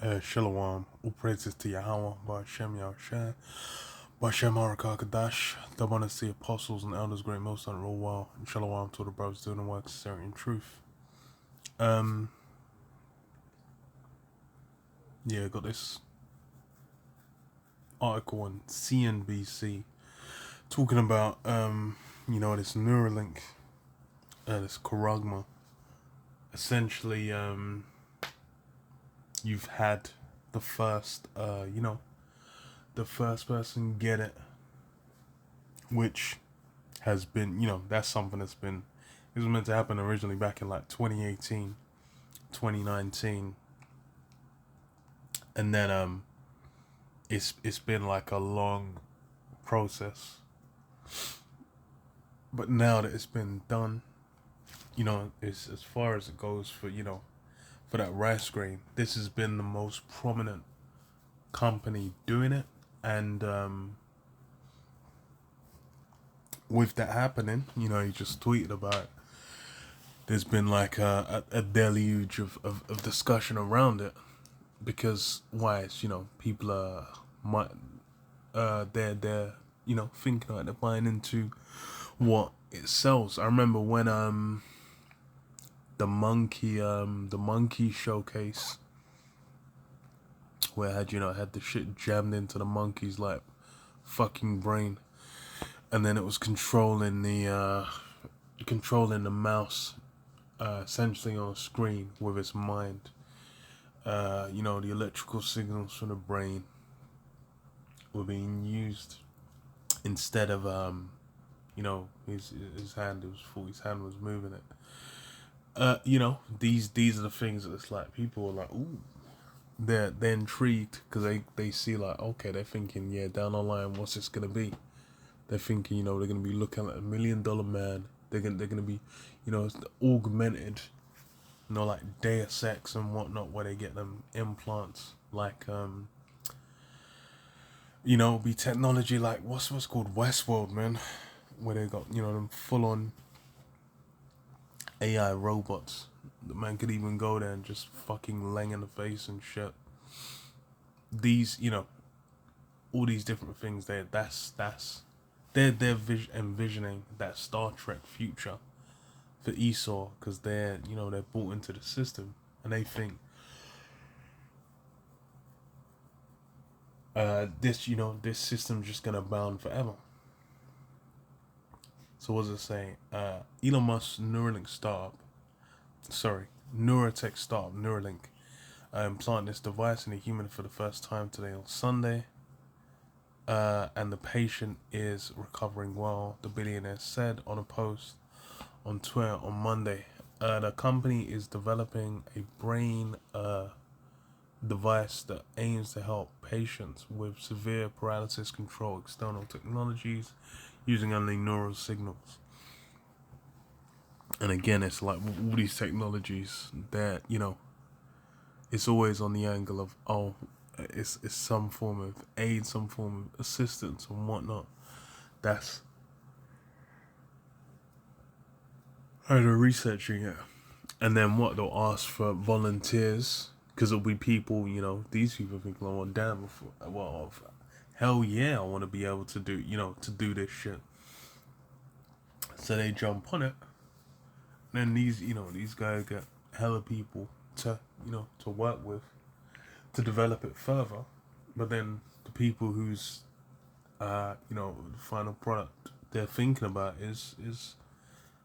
Shalom, all praises to Yahweh, Ba'Shem Yahushua, Ba'Shem Harakakadash, the one the apostles and elders, great most on real well, and Shalom to the brothers doing the work, sincerity and truth. Yeah, got this article on CNBC talking about, this Neuralink, this Karagma. Essentially, you've had the first, the first person get it, which has been, that's something that's been, it was meant to happen originally back in like 2018, 2019, and then it's been like a long process, but now that it's been done, it's as far as it goes for, for that rice grain, this has been the most prominent company doing it, and with that happening, he just tweeted about it. There's been like a deluge of discussion around it, because why it's, people are they're thinking like they're buying into what it sells. I remember when the monkey showcase, where it had the shit jammed into the monkey's like fucking brain, and then it was controlling the mouse, essentially on screen with its mind. The electrical signals from the brain were being used instead of his hand. It was full. His hand was moving it. These are the things that it's like people are like, ooh, they're intrigued because they see like, okay, they're thinking, yeah, down the line, what's this gonna be? They're thinking, they're gonna be looking at $1 million man. They're gonna be, it's augmented, like Deus Ex and whatnot, where they get them implants, like be technology like what's called Westworld, man, where they got them full on AI robots. The man could even go there and just fucking lang in the face and shit. These, all these different things. They're envisioning that Star Trek future for Esau, because they're bought into the system, and they think this system's just gonna bound forever. So what does it say? Elon Musk's Neuralink startup, neurotech startup Neuralink, implanted this device in a human for the first time today on Sunday, and the patient is recovering well, the billionaire said on a post on Twitter on Monday. The company is developing a brain device that aims to help patients with severe paralysis control external technologies using only neural signals. And again, it's like all these technologies that, it's always on the angle of, it's some form of aid, some form of assistance and whatnot. That's how they're researching it. And then what, they'll ask for volunteers, because it'll be people, these people think, well, damn, well, hell yeah, I want to be able to do, to do this shit. So they jump on it. Then these guys get hella people to, to work with, to develop it further. But then the people whose, the final product they're thinking about is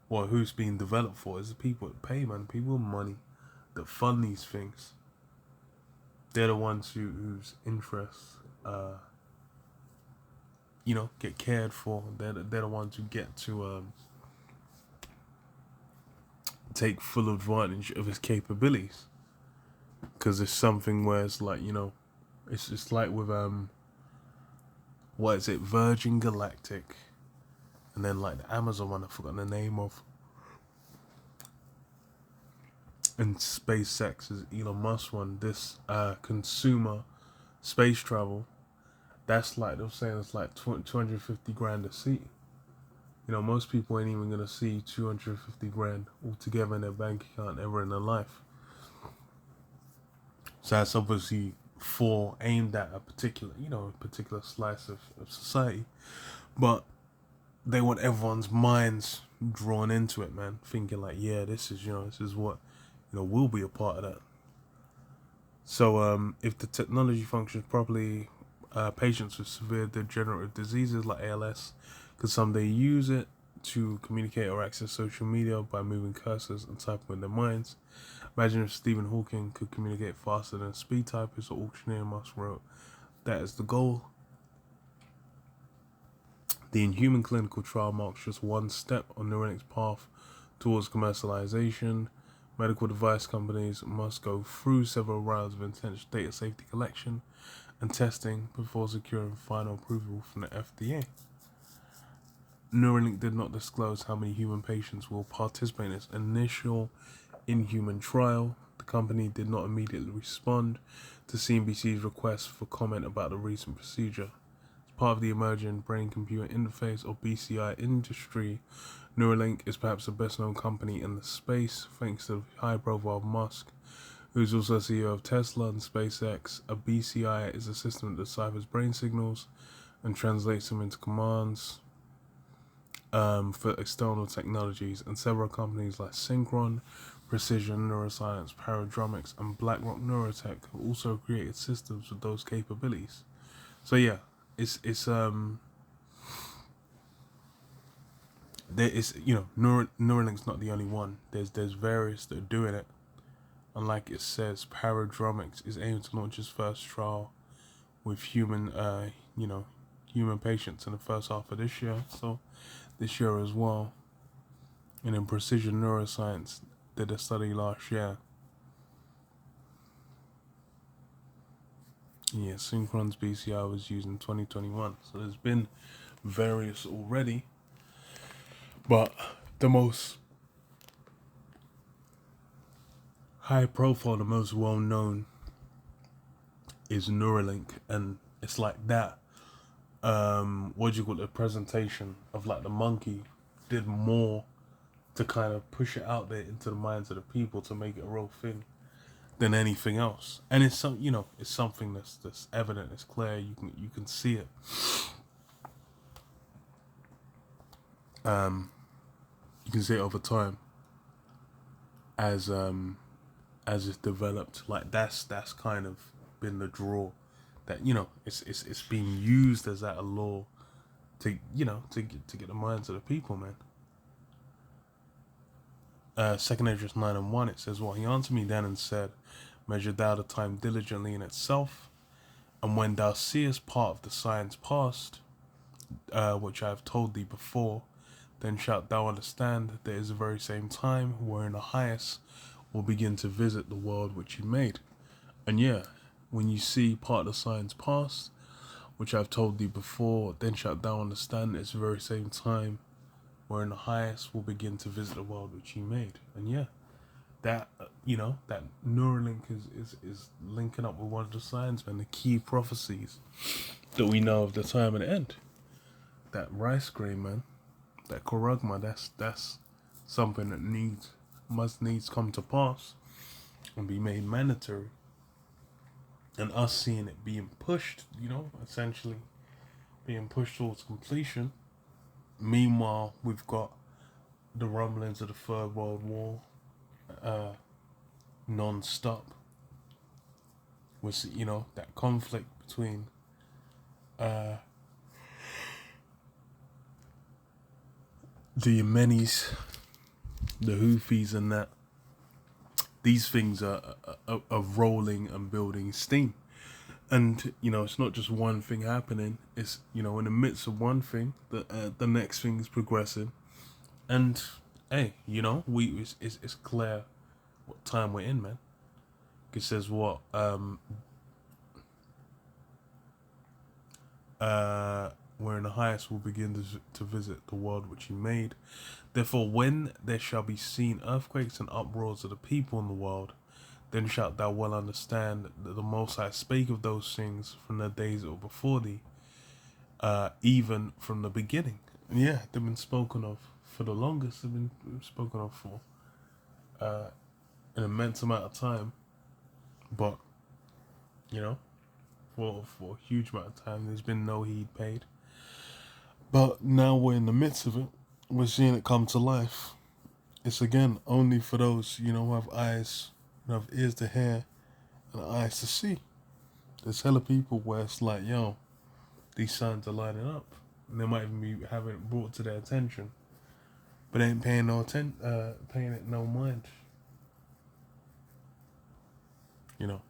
who's being developed for is the people that pay, man, people with money that fund these things. They're the ones whose interests, get cared for. They're the ones who get to take full advantage of his capabilities. Because it's something where it's like, it's like with what is it, Virgin Galactic, and then like the Amazon one, I've forgotten the name of, and SpaceX is Elon Musk one. This consumer space travel, that's like they're saying it's like 250 grand a seat. Most people ain't even gonna see 250 grand altogether in their bank account ever in their life. So that's obviously for aimed at a particular, a particular slice of society. But they want everyone's minds drawn into it, man. Thinking like, yeah, this is what, will be a part of that. So, if the technology functions properly, patients with severe degenerative diseases like ALS could someday use it to communicate or access social media by moving cursors and typing with their minds. Imagine if Stephen Hawking could communicate faster than a speed typist or auctioneer Musk wrote. That is the goal. The Inhuman clinical trial marks just one step on Neuralink's path towards commercialization. Medical device companies must go through several rounds of intense data safety collection and testing before securing final approval from the FDA. Neuralink did not disclose how many human patients will participate in its initial in-human trial. The company did not immediately respond to CNBC's request for comment about the recent procedure. As part of the emerging brain-computer interface or BCI industry, Neuralink is perhaps the best-known company in the space, thanks to the high profile of Musk, who is also CEO of Tesla and SpaceX. A BCI is a system that deciphers brain signals and translates them into commands for external technologies, and several companies like Synchron, Precision Neuroscience, Paradromics, and BlackRock Neurotech have also created systems with those capabilities. So yeah, it's there is Neuralink's not the only one. There's various that are doing it, and like it says, Paradromics is aiming to launch its first trial with human patients in the first half of this year. So this year as well. And in Precision Neuroscience did a study last year. Yeah, Synchron's BCI was used in 2021. So there's been various already. But the most high profile, the most well known is Neuralink, and it's like that. What do you call it? The presentation of like the monkey did more to kind of push it out there into the minds of the people to make it a real thing than anything else. And it's it's something that's evident, it's clear, you can see it. You can see it over time as it's developed. Like that's kind of been the draw that it's being used as that a law to to get the minds of the people, man. Second Address 9 and 1, it says, well, he answered me then and said, measure thou the time diligently in itself, and when thou seest part of the science past, which I have told thee before, then shalt thou understand that there is the very same time wherein the highest will begin to visit the world which he made. And yeah, when you see part of the science past, which I've told thee before, then shalt thou understand that it's the very same time wherein the highest will begin to visit the world which he made. And yeah, that that Neuralink is linking up with one of the signs, man, the key prophecies that we know of the time and end. That rice grain, man, that korugma, that's something that must needs come to pass and be made mandatory. And us seeing it being pushed, essentially being pushed towards completion. Meanwhile, we've got the rumblings of the Third World War non-stop. With that conflict between the Yemenis, the Houthis, and that. These things are rolling and building steam. And, it's not just one thing happening. It's, in the midst of one thing, the next thing is progressing. And, hey, it's clear what time we're in, man. It says what? Wherein the highest will begin to visit the world which he made. Therefore, when there shall be seen earthquakes and uproars of the people in the world, then shalt thou well understand that the Most High spake of those things from the days that were before thee, even from the beginning. And yeah, they've been spoken of for the longest. They've been spoken of for an immense amount of time. But you know, for a huge amount of time. There's been no heed paid. But now we're in the midst of it. We're seeing it come to life. It's again only for those, who have eyes, who have ears to hear and eyes to see. There's hella people where it's like, yo, these signs are lining up. And they might even be having it brought to their attention. But they ain't paying paying it no mind. You know.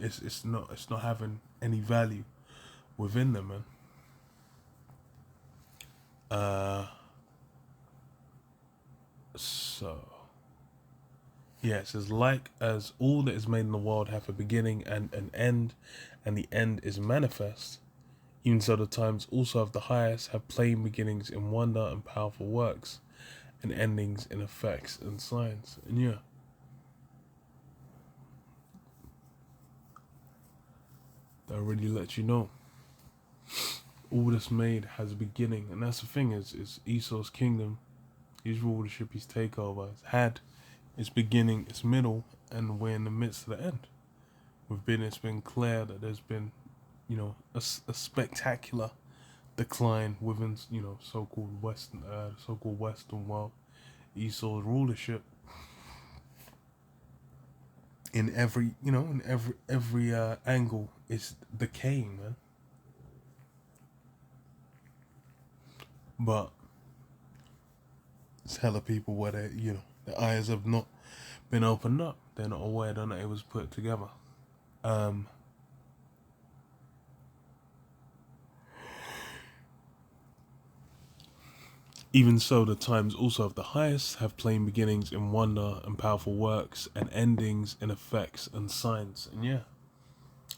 It's not having any value within them, man. So yeah, it says, like as all that is made in the world hath a beginning and an end, and the end is manifest, even so the times also of the highest have plain beginnings in wonder and powerful works, and endings in effects and signs. And yeah, that really lets you know all that's made has a beginning. And that's the thing, is Esau's kingdom, his rulership, his takeover, has had its beginning, its middle, and we're in the midst of the end. It's been clear that there's been, a spectacular decline within, so-called Western world. Esau's rulership in every, in every angle is decaying, man. But it's hella people where they, their eyes have not been opened up. They're not aware that it was put together. Even so, the times also of the highest have plain beginnings in wonder and powerful works, and endings in effects and signs. And yeah,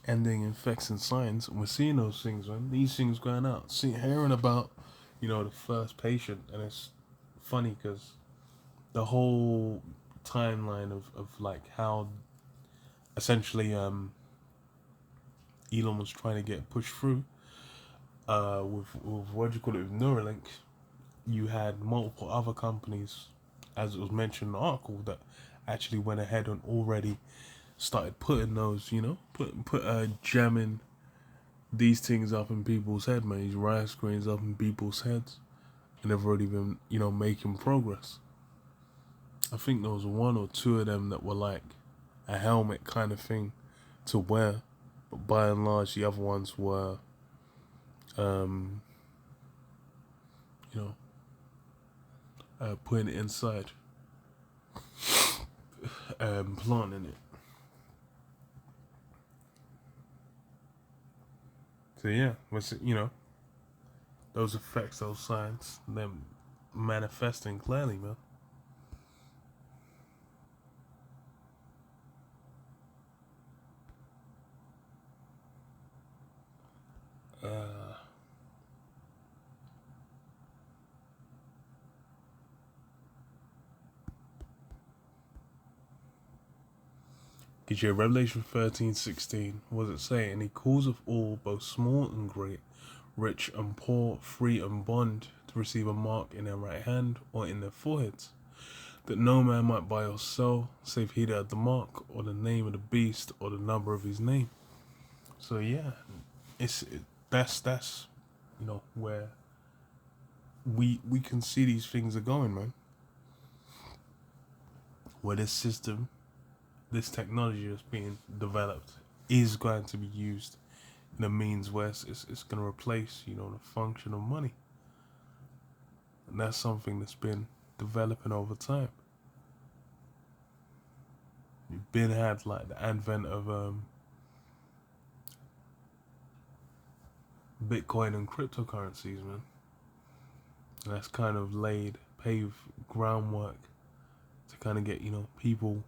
ending in effects and signs. And we're seeing those things, man. These things going out. Hearing about, the first patient. And it's funny because the whole timeline of like how essentially Elon was trying to get pushed through with what do you call it, with Neuralink. You had multiple other companies, as it was mentioned in the article, that actually went ahead and already started putting those, jamming these things up in people's head, man. These riot screens up in people's heads, and they've already been, making progress. I think there was one or two of them that were like a helmet kind of thing to wear, but by and large, the other ones were, you know, putting it inside, planting it. So yeah, those effects, those signs, them manifesting clearly, man. Get you Revelation 13:16. What does it say? And he calls of all, both small and great, rich and poor, free and bond, to receive a mark in their right hand or in their foreheads, that no man might buy or sell, save he that had the mark, or the name of the beast, or the number of his name. So yeah, that's where we can see these things are going, man. Where this system, this technology that's being developed, is going to be used in a means where it's going to replace, the function of money. And that's something that's been developing over time. You've been had like the advent of Bitcoin and cryptocurrencies, man. And that's kind of paved groundwork to kind of get, people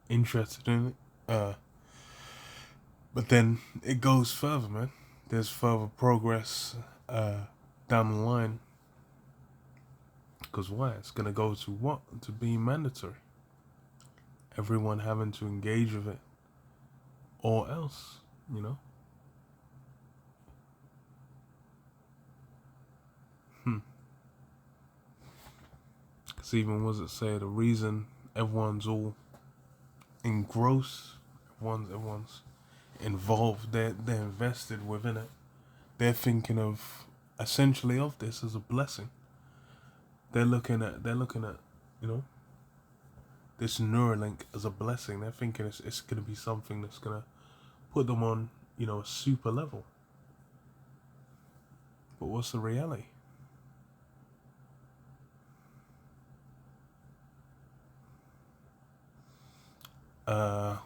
interested in it. But then it goes further, man. There's further progress down the line. Because why? It's going to go to what? To be mandatory. Everyone having to engage with it. Or else, Because even, what does it say? The reason everyone's all engrossed, everyone's involved. They're invested within it. They're thinking of essentially of this as a blessing. They're looking at you know this Neuralink as a blessing. They're thinking it's going to be something that's going to put them on a super level. But what's the reality? Uh,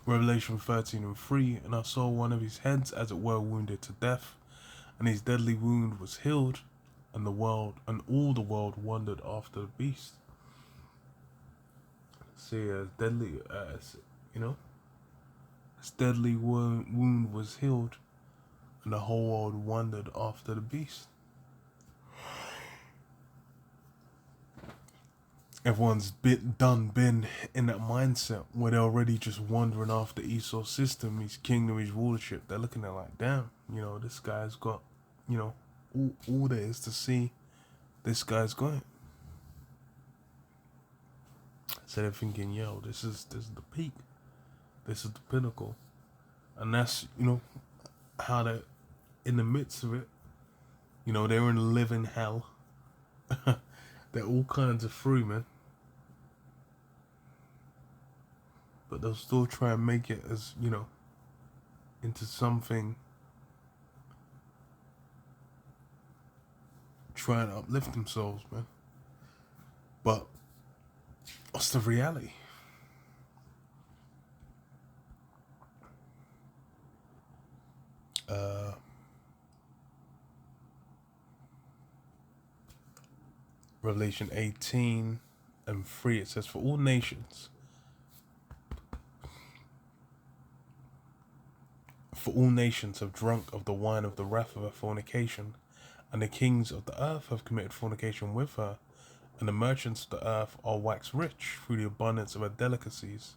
Revelation 13:3, and I saw one of his heads as it were wounded to death, and his deadly wound was healed, and all the world wondered after the beast. See, his deadly wound was healed, and the whole world wondered after the beast. Everyone's been in that mindset where they're already just wandering after Esau's system, his kingdom, his rulership. They're looking at like, damn, this guy's got, all there is to see. This guy's got it. So they're thinking, yo, this is the peak, this is the pinnacle, and that's how they're in the midst of it. They're in a living hell. They're all kinds of free, man. But they'll still try and make it as, into something, trying to uplift themselves, man. But what's the reality? Revelation 18:3, it says, for all nations have drunk of the wine of the wrath of her fornication, and the kings of the earth have committed fornication with her, and the merchants of the earth are waxed rich through the abundance of her delicacies.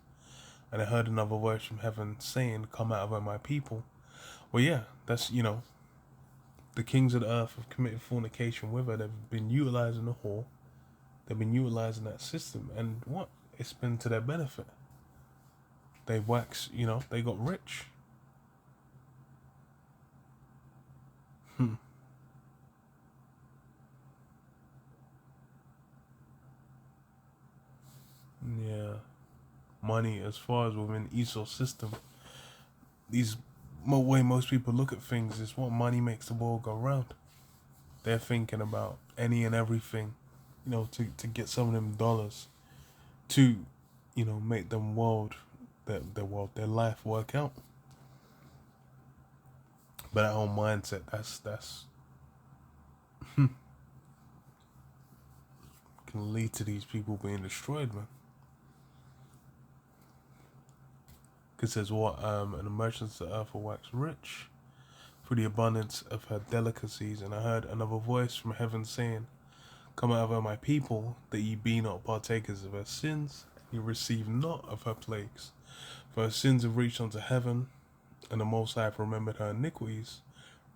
And I heard another voice from heaven saying, come out of her, my people. Well, yeah, that's, the kings of the earth have committed fornication with her. They've been utilizing the whore. They've been utilizing that system. And what? It's been to their benefit. They waxed, they got rich. Yeah. Money, as far as within Esau's system, way most people look at things is what money makes the world go round. They're thinking about any and everything, to get some of them dollars to, make them their life work out. But that whole mindset, that's can lead to these people being destroyed, man. Because says what? And the merchants of the earth will wax rich through the abundance of her delicacies. And I heard another voice from heaven saying, come out of her, my people, that ye be not partakers of her sins, and ye receive not of her plagues. For her sins have reached unto heaven, and the Most High have remembered her iniquities.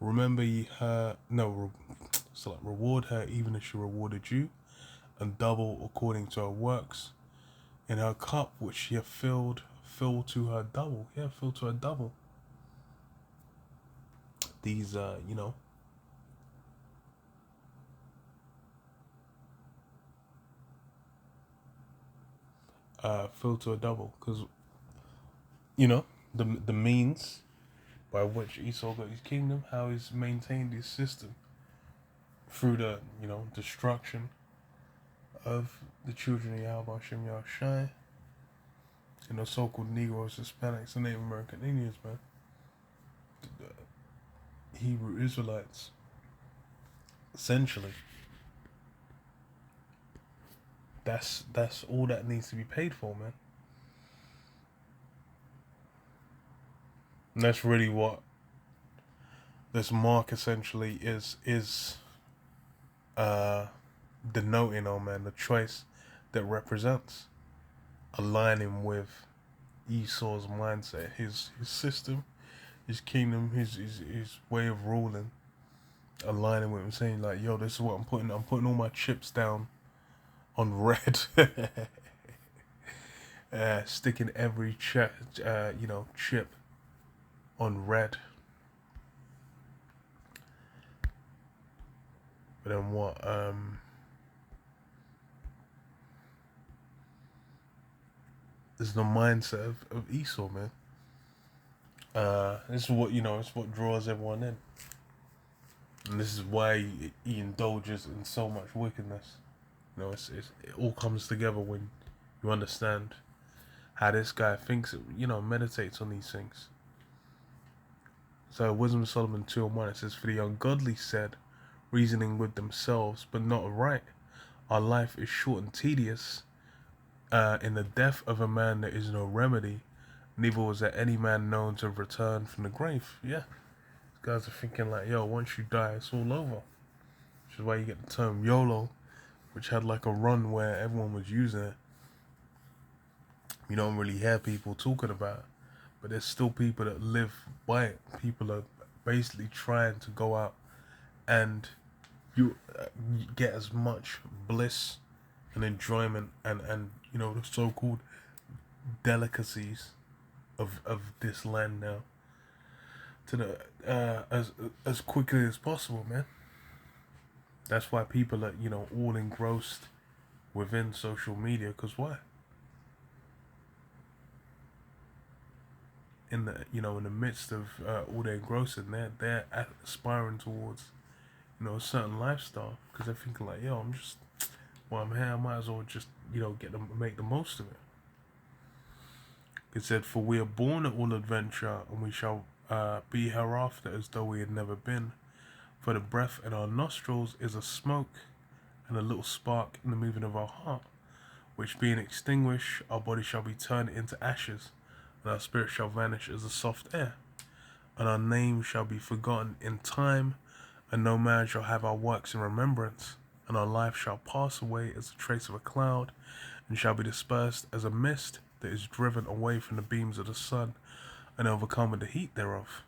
Remember ye her, reward her even as she rewarded you, and double according to her works. In her cup which she hath filled, fill to her double. Yeah, fill to her double. These, fill to a double, because the means by which Esau got his kingdom, how he's maintained his system through the destruction of the children of Yahweh Hashem Yahushai, the so-called Negroes, Hispanics, and Native American Indians, man. The Hebrew Israelites, essentially. That's all that needs to be paid for, man. And that's really what this mark essentially is denoting on, man. The choice that represents aligning with Esau's mindset, his system, his kingdom, his way of ruling, aligning with him, saying like, yo, this is what I'm putting all my chips down on red. sticking every chip on red. But then what? This is the mindset of Esau, man. This is what it's what draws everyone in, and this is why he indulges in so much wickedness. It all comes together when you understand how this guy thinks. Meditates on these things. So Wisdom of Solomon 2:1, it says, "For the ungodly said, reasoning with themselves, but not aright, our life is short and tedious. In the death of a man there is no remedy, neither was there any man known to return from the grave." Yeah, these guys are thinking like, yo, once you die, it's all over. Which is why you get the term YOLO, which had like a run where everyone was using it. You don't really hear people talking about it, but there's still people that live by it. People are basically trying to go out and you get as much bliss and enjoyment and the so-called delicacies of this land now to the as quickly as possible, man. That's why people are all engrossed within social media. Because why? In the midst of all their engrossing, they're aspiring towards a certain lifestyle, because they're thinking like, yo, I'm here, I might as well just make the most of it. It said, "For we are born at all adventure, and we shall be hereafter as though we had never been. For the breath in our nostrils is a smoke, and a little spark in the moving of our heart, which being extinguished, our body shall be turned into ashes, and our spirit shall vanish as the soft air. And our name shall be forgotten in time, and no man shall have our works in remembrance. And our life shall pass away as the trace of a cloud, and shall be dispersed as a mist that is driven away from the beams of the sun, and overcome with the heat thereof.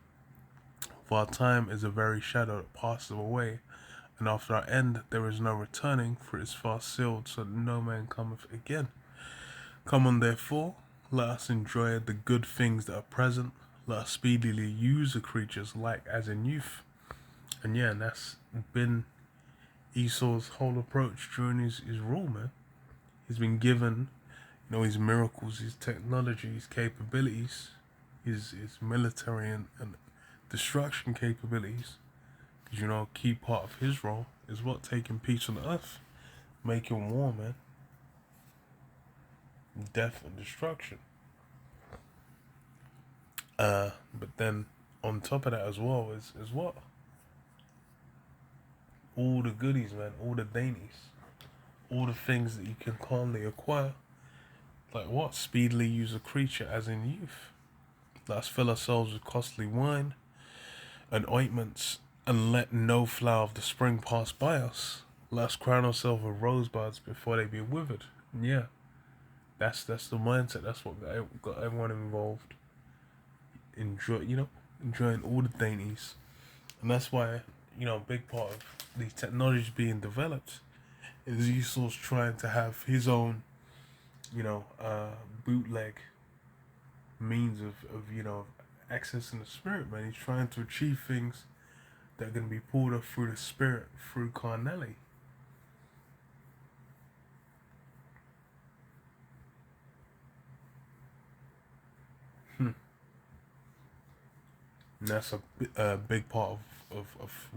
For our time is a very shadow that passeth away, and after our end there is no returning, for it is fast sealed, so that no man cometh again. Come on, therefore, let us enjoy the good things that are present. Let us speedily use the creatures like as in youth." And yeah, and that's been Esau's whole approach during his rule, man. He's been given, his miracles, his technology, his capabilities, his military and destruction capabilities. Because, a key part of his role is what? Taking peace on the earth. Making war, man. Death and destruction. But then, on top of that as well, is what? All the goodies, man. All the dainties. All the things that you can calmly acquire. Like what? Speedily use a creature as in youth. Let us fill ourselves with costly wine and ointments, and let no flower of the spring pass by us. Let us crown ourselves with rosebuds before they be withered. And yeah, that's the mindset. That's what got everyone involved. Enjoying all the dainties, and that's why a big part of these technologies being developed is Esau's trying to have his own, bootleg means of accessing the spirit, man. He's trying to achieve things that are going to be pulled up through the spirit, through carnality. And that's a big part of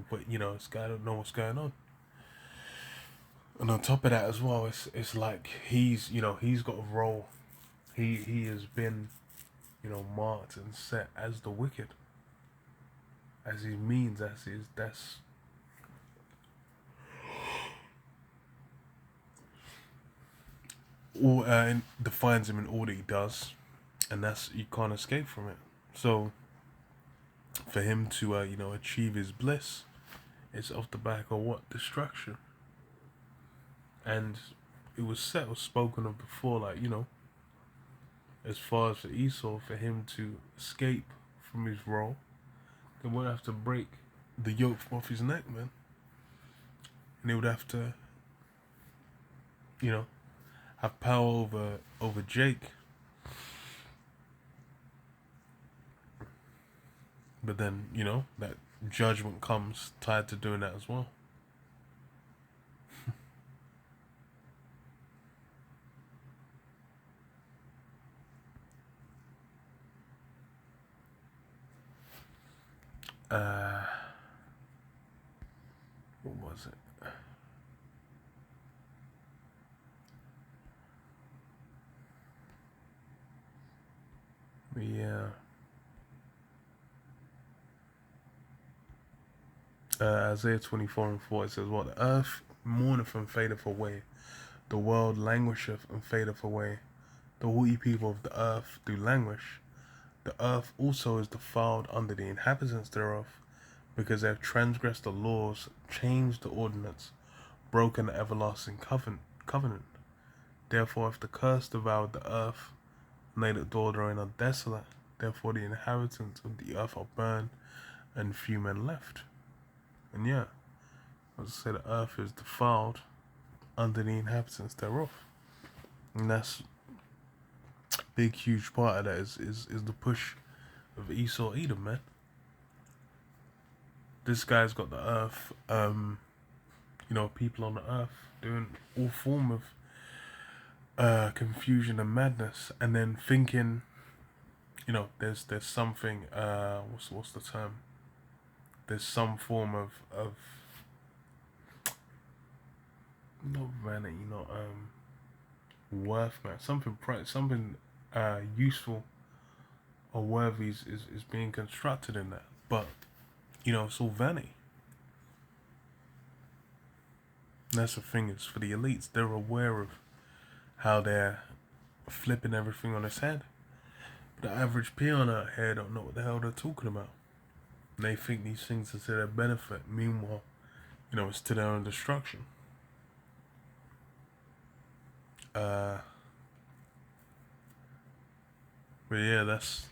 what this guy don't know what's going on. And on top of that as well, it's like he's got a role. He has been marked and set as the wicked, as he means, that's all defines him in all that he does, and that's, you can't escape from it. So for him to achieve his bliss, it's off the back of what? Destruction. And it was spoken of before, like as far as for Esau, for him to escape from his role, then we'd have to break the yoke from off his neck, man. And he would have to have power over Jake, But then, that judgment comes tied to doing that as well. Uh, what was it? Yeah. Isaiah 24:4, it says, "What the earth mourneth and fadeth away, the world languisheth and fadeth away. The haughty people of the earth do languish. The earth also is defiled under the inhabitants thereof, because they have transgressed the laws, changed the ordinance, broken the everlasting covenant. Therefore, if the curse devoured the earth, and they that dwell therein are desolate, therefore the inhabitants of the earth are burned, and few men left." And yeah, as I say, the earth is defiled under the inhabitants thereof. And that's a big, huge part of that is the push of Esau Edom, man. This guy's got the earth, people on the earth doing all form of confusion and madness, and then thinking, there's something, what's the term? There's some form of not vanity, not worth, man. Something useful or worthy is being constructed in that, but it's all vanity. And that's the thing, is for the elites, they're aware of how they're flipping everything on its head. But the average peon out here don't know what the hell they're talking about. And they think these things are to their benefit. Meanwhile, it's to their own destruction. But yeah, that's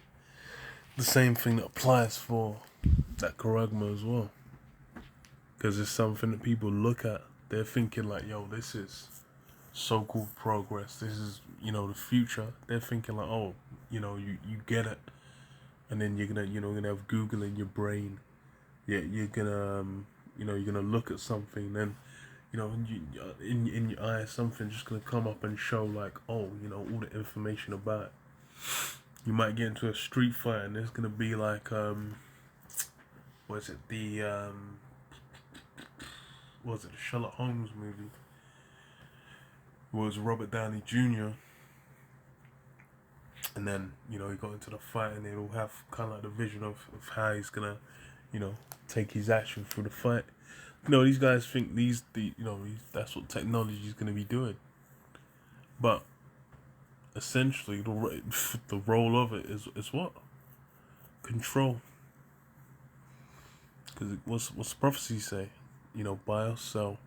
the same thing that applies for that charagma as well. Because it's something that people look at. They're thinking like, yo, this is so-called progress. This is, the future. They're thinking like, oh, you get it. And then you're gonna have Google in your brain. Yeah, you're gonna, you're gonna look at something. Then, in your eyes, something's just gonna come up and show like, oh, all the information about it. You might get into a street fight and there's gonna be like, the Sherlock Holmes movie? It was Robert Downey Jr. And then, he got into the fight, and they'll have kind of like the vision of how he's gonna, take his action through the fight. These guys think that's what technology is gonna be doing. But essentially, the role of it is what? Control. Because what's the prophecy say? Buy or sell,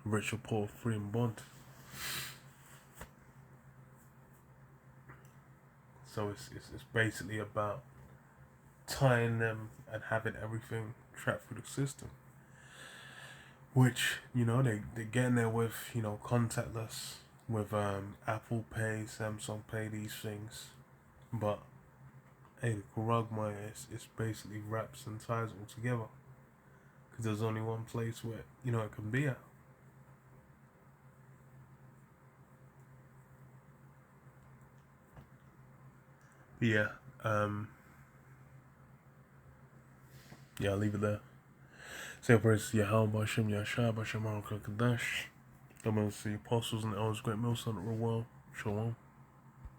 rich or poor, free and bond. So it's basically about tying them and having everything trapped through the system. Which, they're getting there with, contactless, with Apple Pay, Samsung Pay, these things. But, hey, the charagma is basically wraps and ties it all together. Because there's only one place where, it can be at. But yeah, I'll leave it there. Say praise to Yahweh, Bashem, Yashai, Bashem, Kadash. God bless the apostles and the elders, great millstone that were well. Shalom.